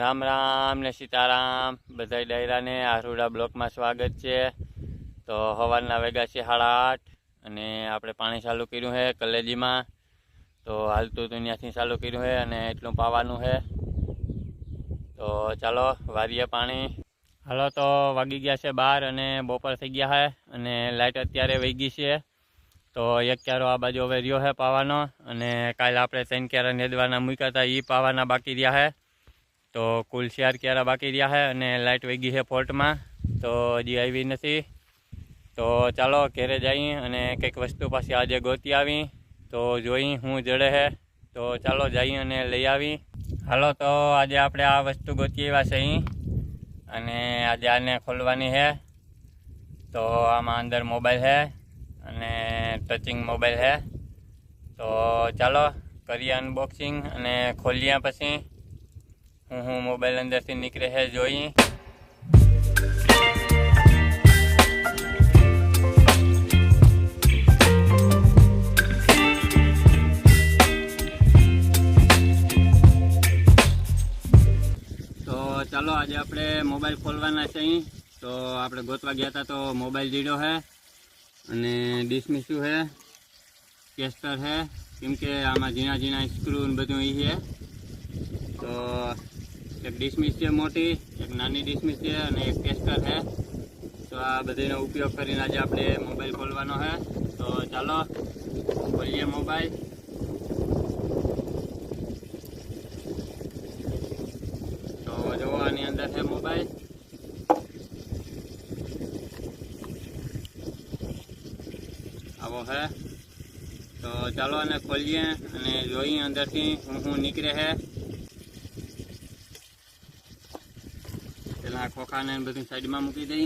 राम राम ने सीताराम बधाई डायरा ने आरूड़ा ब्लॉक में स्वागत है। तो सवारना वेगा छे 8:30 अने आपणे पाणी चालू कर्युं है कलेजी में। तो हालतुं तो त्याथी चालू कर्युं है अने एटलुं पावानुं है। तो चलो वारीए पाणी। हालो तो वागी गया छे 12 अने बपोर थई गया है अने लाइट अत्यारे वही गई छे। तो एक क्यारो आ बाजू हवे रह्यो है पावानो अने काल आपणे 3 क्यारा नेदवाना मूक्या हता ई पावाना बाकी रह्या है। तो कुल 4 क्यारा बाकी रह्या है अने लाइट वही गई है फोल्ट में। तो हजी आई नहीं। तो चलो घरे जाई अने कंईक वस्तु पाछी आजे गोती आवी। तो जोई हूँ जड़े है। तो चलो जाई अने लई आवी। हालो तो आज आपणे आ वस्तु गोती आव्या छे अने आज आने खोलवानी है। तो आमां अंदर मोबाइल है अने टचिंग मोबाइल है। तो चलो करिए अनबॉक्सिंग अने खोलिए पछी हूँ मोबाइल अंदर थी निकले है जोई। तो चलो आज आपणे मोबाइल खोलवाना छे। तो आपणे गोतवा गया था तो मोबाइल जीडो है अने डिसमिसू है केस्टर है केमके आमां झीणा झीणा स्क्रू बधुं ई है। तो एक डिसमिस है मोटी एक नानी डिसमिस है अने एक केस्टर है। तो आ बधानो उपयोग करीने आज आपणे मोबाइल खोलवानो है। तो चलो खोलिए मोबाइल। तो जो आनी अंदर है मोबाइल। आवो है। तो चलो आने खोलिए अने जोईए अंदर थी हूँ निकले है। पहला खोखा ने बधु साइड में मूकी दई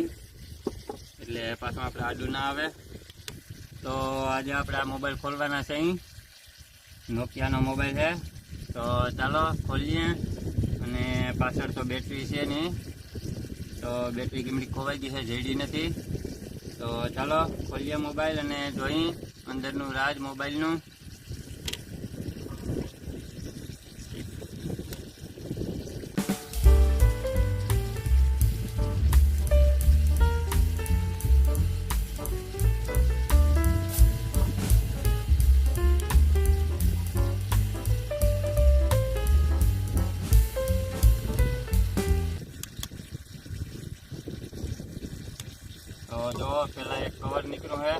एटले पाछो आपणे आडू ना आवे। तो आज आपणे मोबाइल खोलवाना छे। नोकिया नो मोबाइल है। तो चलो खोलिए अने पाछळ तो बेटरी छे नहीं। तो बेटरी केमड़ी खोवाई गई है जेडी नहीं। तो चलो खोलिए मोबाइल अने जोई अंदरनु राज मोबाइलनु। तो जो पहला एक कवर निकलो है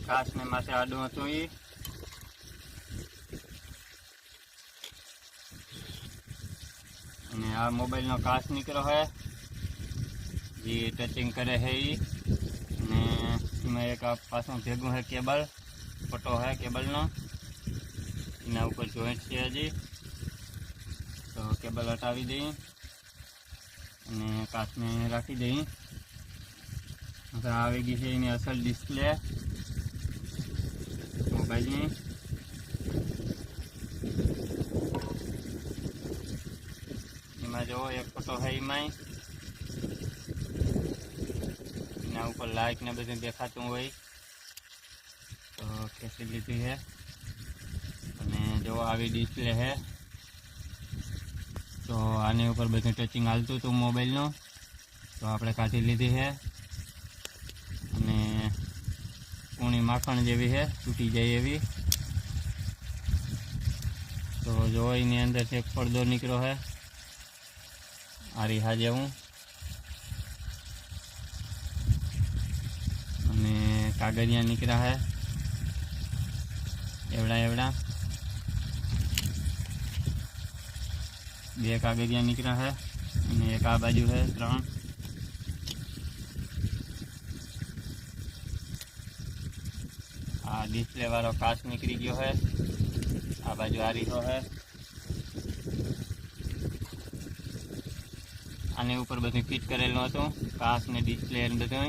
काच ने माथे आडू हतुं ई। आ मोबाइल नो काच निकलो है जी टचिंग करे है ई। इसमें एक पासों भेगू है केबल फोटो है केबल नो इना ऊपर जॉइंट है हजी। तो केबल हटावी दी अने काच ने राखी दी। આવી ગઈ છે એની અસલ ડિસ્પ્લે મોબાઈલની। એમાં જો એક ફોટો है એમાં એના ઉપર લાઇટ ને બધું દેખાતું હોય। તો ખેંચી લીધી है અને જો આવી ડિસ્પ્લે है। तो આની ઉપર બધું ટચિંગ હાલતું હતું મોબાઈલનું। તો આપણે કાઢી લીધી है पूणी माखण जेवी है तूटी जाए एवी। तो जो इनी अंदर से एक पर्दो निकलो है आरी हाजे हूँ अने कागड़िया निकला है एवड़ा एवड़ा बे कागड़िया निकला है अने एक आ बाजू है 3। डिस्प्ले वालो काच निकली गयो है। आ बाजू आ रही है आने ऊपर बधु फिट करेलू हतुं काच ने डिस्प्ले बधु।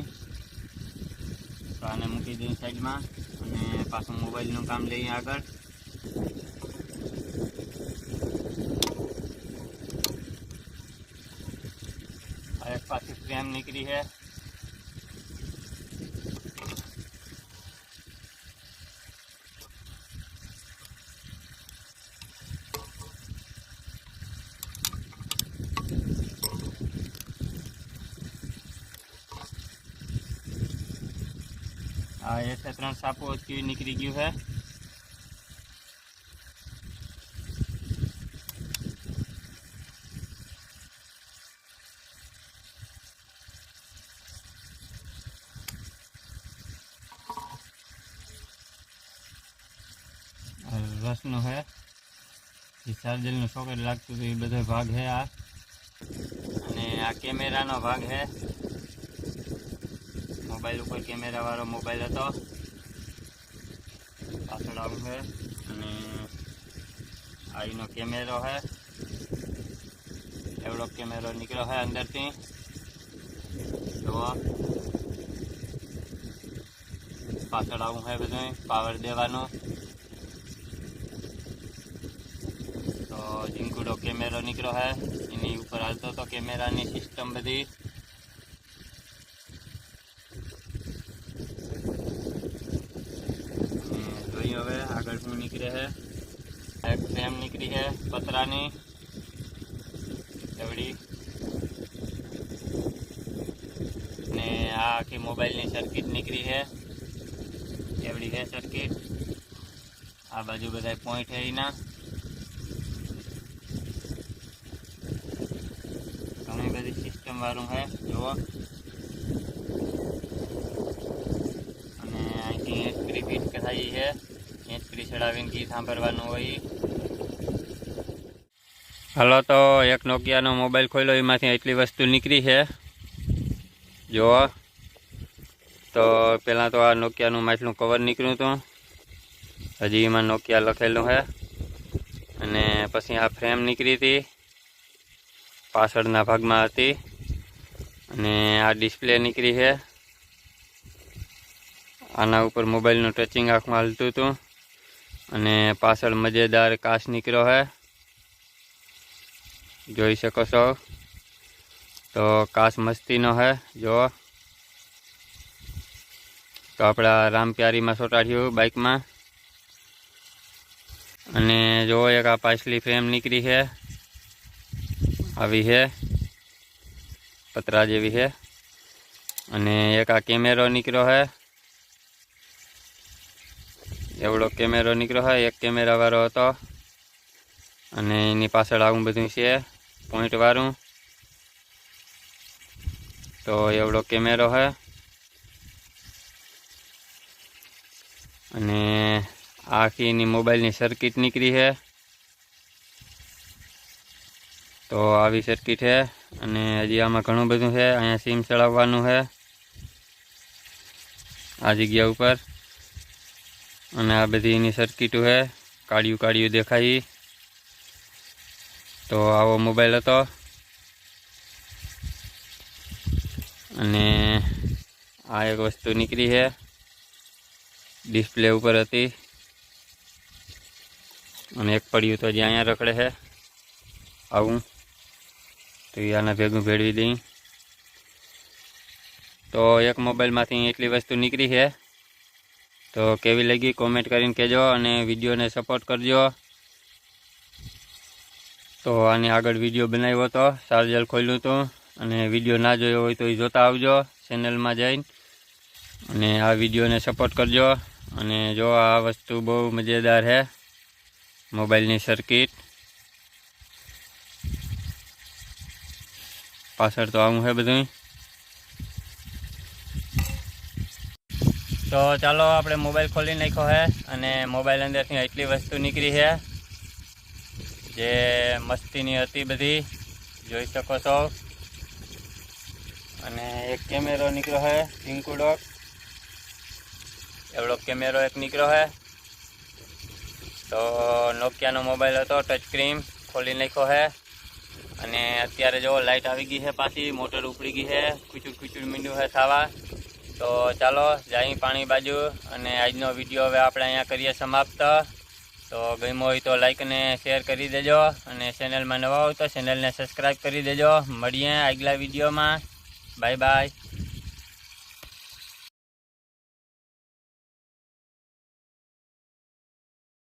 तो आने मूकी दी साइड में अने पाछुं मोबाइल नु काम लईए आगळ। एक पाछी फ्रेम निकली है। આ 1 3 સાપો નીકળી ગયું છે. રસનો છે એ ચાર્જરનું સોકેટ લાગતું હતું, એ બધો ભાગ છે આ. અને આ કેમેરાનો ભાગ છે. મોબાઈલ ઉપર કેમેરા વાળો મોબાઈલ હતો, પાછળ આવું છે. અને આ એનો કેમેરો છે, એવડો કેમેરો નીકળ્યો છે અંદરથી. જુઓ પાછળ આવું છે બધું પાવર દેવાનું. તો ઝીંકુડો કેમેરો નીકળ્યો છે, એની ઉપર હાલતો હતો કેમેરાની સિસ્ટમ બધી. જોઈએ હવે આગળ શું નીકળે છે. એક ફ્રેમ નીકળી છે પતરાની એવડી, ને આ આખી મોબાઈલની સર્કિટ નીકળી છે એવડી છે સર્કિટ. આ બાજુ બધા પોઈન્ટ છે એના. ઘણી બધી સિસ્ટમ વાળું છે જુઓ. અને અહીંથી હેન્ડસ્ફ્રી ફિટ કરાવી છે, હેન્ડસ્ફ્રી ચડાવીને ગીત સાંભળવાનું હોય. હાલો તો એક નોકિયાનો મોબાઈલ ખોલ્યો, એમાંથી એટલી વસ્તુ નીકળી છે જુઓ. તો પહેલાં તો આ નોકિયાનું માછલું કવર નીકળ્યું હતું, હજી એમાં નોકિયા લખેલું છે. અને પછી આ ફ્રેમ નીકળી હતી, પાછળના ભાગમાં હતી. અને આ ડિસ્પ્લે નીકળી છે, આના ઉપર મોબાઈલનું ટચિંગ આંખમાં હાલતું હતું. અને પાછળ મજેદાર કાચ નીકળ્યો છે, જોઈ શકો છો. તો કાચ મસ્તીનો છે જુઓ. તો આપણા રામપ્યારીમાં ચોંટાડ્યું બાઇકમાં. અને જો એક આ પાછલી ફ્રેમ નીકળી છે, આવી છે પતરા જેવી છે. અને એક આ કેમેરો નીકળ્યો છે, એવડો કેમેરો નીકળ્યો છે, એક કેમેરા વાળો હતો. અને એની પાછળ આવું બધું છે પોઈન્ટ વાળું. તો એવડો કેમેરો છે. અને આખી એની મોબાઈલની સર્કિટ નીકળી છે. તો આવી સર્કિટ છે. અને હજી આમાં ઘણું બધું છે. અહીંયા સિમ ચડાવવાનું છે આ જગ્યા ઉપર. અને આ બધી એની સર્કિટો છે, કાળિયું કાળિયું દેખાય. તો આવો મોબાઈલ હતો. અને આ એક વસ્તુ નીકળી છે, ડિસ્પ્લે ઉપર હતી. અને એક પડ્યું તો જે અહીંયા રખડે છે આવું, તો એ આના ભેગું ભેળવી દઈ. તો એક મોબાઈલમાંથી એટલી વસ્તુ નીકળી છે. તો કેવી લાગી કોમેન્ટ કરીને કહેજો, અને વિડીયોને સપોર્ટ કરજો. તો આની આગળ વિડીયો બનાવ્યો હતો, ચાર્જર ખોલ્યું હતું. અને વિડીયો ના જોયો હોય તો એ જોતા આવજો ચેનલમાં જઈને, અને આ વિડીયોને સપોર્ટ કરજો. અને જો આ વસ્તુ બહુ મજેદાર છે, મોબાઈલની સર્કિટ. પાછળ તો આવું છે બધું. તો ચાલો આપણે મોબાઈલ ખોલી નાખ્યો છે. અને મોબાઈલ અંદરથી એટલી વસ્તુ નીકળી છે જે મસ્તીની હતી બધી, જોઈ શકો છો. અને એક કેમેરો નીકળ્યો છે ઝીંકુડો, એવડો કેમેરો એક નીકળ્યો છે. તો નોકિયાનો મોબાઈલ હતો, ટચ સ્ક્રીન ખોલી નાખ્યો છે. અને અત્યારે જો લાઇટ આવી ગઈ છે, પાછી મોટર ઉપડી ગઈ છે, ખુચુડ મીંડું છે થવા. તો ચાલો જાય પાણી બાજુ. અને આજનો વિડીયો હવે આપણે અહીંયા કરીએ સમાપ્ત. તો ગમ્યો હોય તો લાઈક અને શેર કરી દેજો. અને ચેનલમાં નવા હોય તો ચેનલને સબસ્ક્રાઈબ કરી દેજો. મળીએ આગલા વિડીયોમાં. Bye bye.